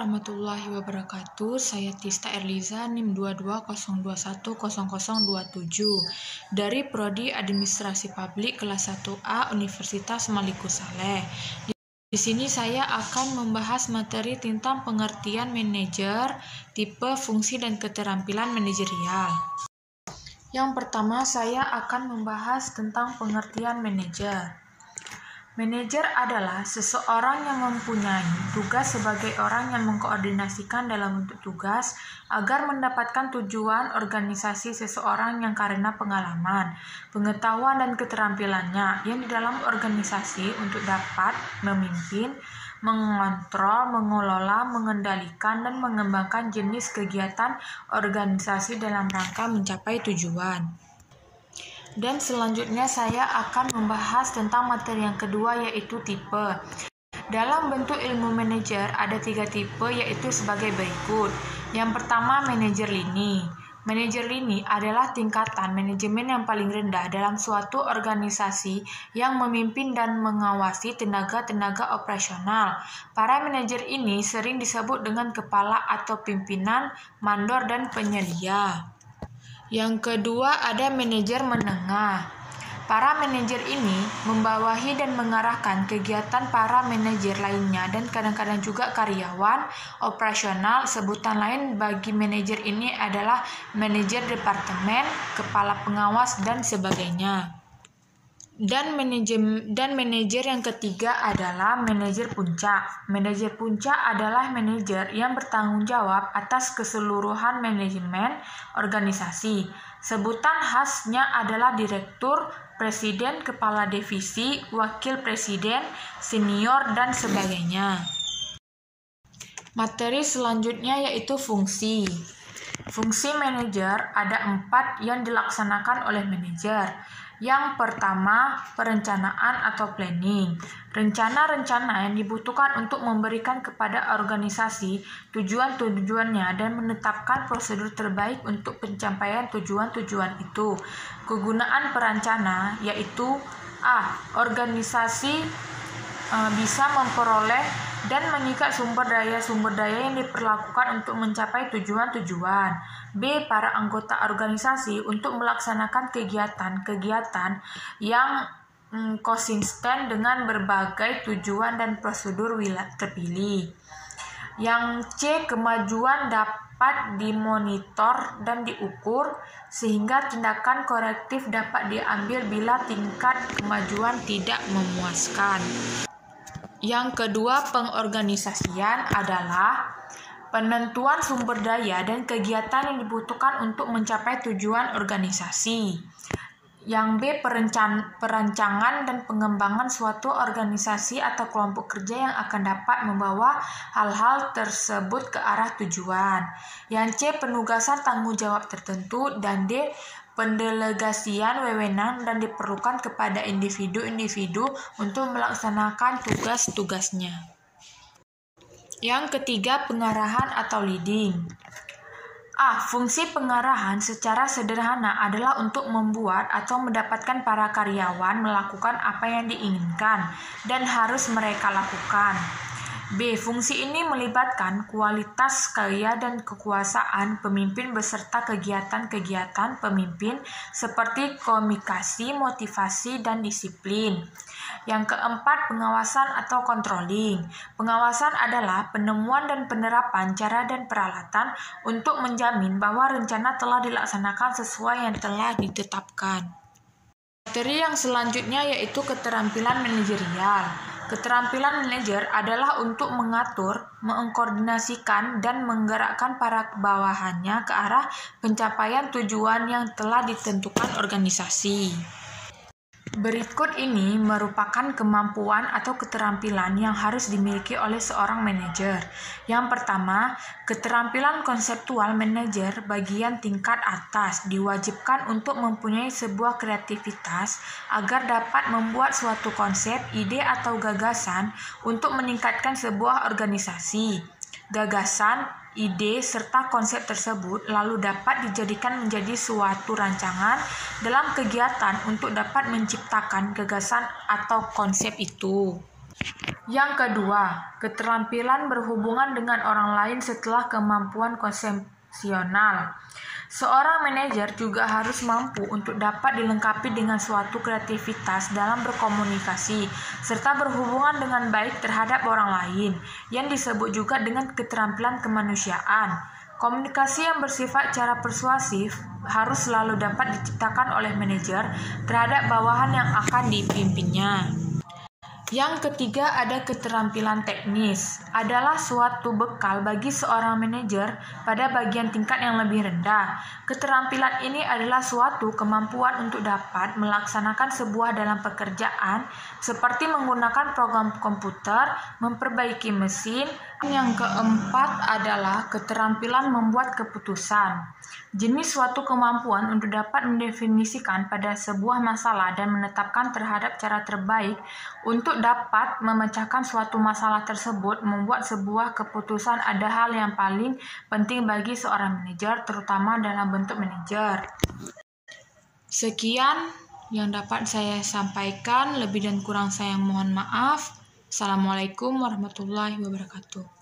warahmatullahi wabarakatuh. Saya Tista Erliza, NIM 2202100027 dari Prodi Administrasi Publik kelas 1A Universitas Malikus Saleh. Di sini saya akan membahas materi tentang pengertian manajer, tipe, fungsi, dan keterampilan manajerial. Yang pertama, saya akan membahas tentang pengertian manajer. Manajer adalah seseorang yang mempunyai tugas sebagai orang yang mengkoordinasikan dalam bentuk tugas agar mendapatkan tujuan organisasi seseorang yang karena pengalaman, pengetahuan, dan keterampilannya yang di dalam organisasi untuk dapat memimpin, mengontrol, mengelola, mengendalikan, dan mengembangkan jenis kegiatan organisasi dalam rangka mencapai tujuan. Dan selanjutnya saya akan membahas tentang materi yang kedua, yaitu tipe. Dalam bentuk ilmu manajer ada 3 tipe, yaitu sebagai berikut. Yang pertama, manajer lini. Manajer lini adalah tingkatan manajemen yang paling rendah dalam suatu organisasi yang memimpin dan mengawasi tenaga-tenaga operasional. Para manajer ini sering disebut dengan kepala atau pimpinan, mandor, dan penyelia. Yang kedua, ada manajer menengah. Para manajer ini membawahi dan mengarahkan kegiatan para manajer lainnya dan kadang-kadang juga karyawan operasional. Sebutan lain bagi manajer ini adalah manajer departemen, kepala pengawas, dan sebagainya. Dan manajer yang ketiga adalah manajer puncak. Manajer puncak adalah manajer yang bertanggung jawab atas keseluruhan manajemen organisasi. Sebutan khasnya adalah direktur, presiden, kepala divisi, wakil presiden, senior, dan sebagainya. Materi selanjutnya yaitu fungsi. Fungsi manajer ada 4 yang dilaksanakan oleh manajer. Yang pertama, perencanaan atau planning. Rencana-rencana yang dibutuhkan untuk memberikan kepada organisasi tujuan-tujuannya dan menetapkan prosedur terbaik untuk pencapaian tujuan-tujuan itu. Kegunaan perencana yaitu organisasi bisa memperoleh dan mengikat sumber daya yang diperlakukan untuk mencapai tujuan-tujuan. B. Para anggota organisasi untuk melaksanakan kegiatan-kegiatan yang konsisten dengan berbagai tujuan dan prosedur terpilih. Yang C. Kemajuan dapat dimonitor dan diukur sehingga tindakan korektif dapat diambil bila tingkat kemajuan tidak memuaskan. Yang kedua, pengorganisasian adalah penentuan sumber daya dan kegiatan yang dibutuhkan untuk mencapai tujuan organisasi. Yang B. Perancangan dan pengembangan suatu organisasi atau kelompok kerja yang akan dapat membawa hal-hal tersebut ke arah tujuan. Yang C. Penugasan tanggung jawab tertentu. Dan D. Pendelegasian wewenang dan diperlukan kepada individu-individu untuk melaksanakan tugas-tugasnya. Yang ketiga, pengarahan atau leading. Fungsi pengarahan secara sederhana adalah untuk membuat atau mendapatkan para karyawan melakukan apa yang diinginkan dan harus mereka lakukan. B. Fungsi ini melibatkan kualitas karya dan kekuasaan pemimpin beserta kegiatan-kegiatan pemimpin seperti komunikasi, motivasi, dan disiplin. Yang keempat, pengawasan atau controlling. Pengawasan adalah penemuan dan penerapan cara dan peralatan untuk menjamin bahwa rencana telah dilaksanakan sesuai yang telah ditetapkan. Materi yang selanjutnya yaitu keterampilan manajerial. Keterampilan manajer adalah untuk mengatur, mengkoordinasikan, dan menggerakkan para bawahannya ke arah pencapaian tujuan yang telah ditentukan organisasi. Berikut ini merupakan kemampuan atau keterampilan yang harus dimiliki oleh seorang manajer. Yang pertama, keterampilan konseptual manajer bagian tingkat atas diwajibkan untuk mempunyai sebuah kreativitas agar dapat membuat suatu konsep, ide, atau gagasan untuk meningkatkan sebuah organisasi. Gagasan, ide, serta konsep tersebut lalu dapat dijadikan menjadi suatu rancangan dalam kegiatan untuk dapat menciptakan gagasan atau konsep itu. Yang kedua, keterampilan berhubungan dengan orang lain setelah kemampuan konsepsional. Seorang manajer juga harus mampu untuk dapat dilengkapi dengan suatu kreativitas dalam berkomunikasi, serta berhubungan dengan baik terhadap orang lain, yang disebut juga dengan keterampilan kemanusiaan. Komunikasi yang bersifat cara persuasif harus selalu dapat diciptakan oleh manajer terhadap bawahan yang akan dipimpinnya. Yang ketiga ada keterampilan teknis, adalah suatu bekal bagi seorang manajer pada bagian tingkat yang lebih rendah. Keterampilan ini adalah suatu kemampuan untuk dapat melaksanakan sebuah dalam pekerjaan seperti menggunakan program komputer, memperbaiki mesin. Yang keempat adalah keterampilan membuat keputusan. Jenis suatu kemampuan untuk dapat mendefinisikan pada sebuah masalah dan menetapkan terhadap cara terbaik untuk dapat memecahkan suatu masalah tersebut. Membuat sebuah keputusan ada hal yang paling penting bagi seorang manajer, terutama dalam bentuk manajer. Sekian yang dapat saya sampaikan, lebih dan kurang saya mohon maaf. Assalamualaikum warahmatullahi wabarakatuh.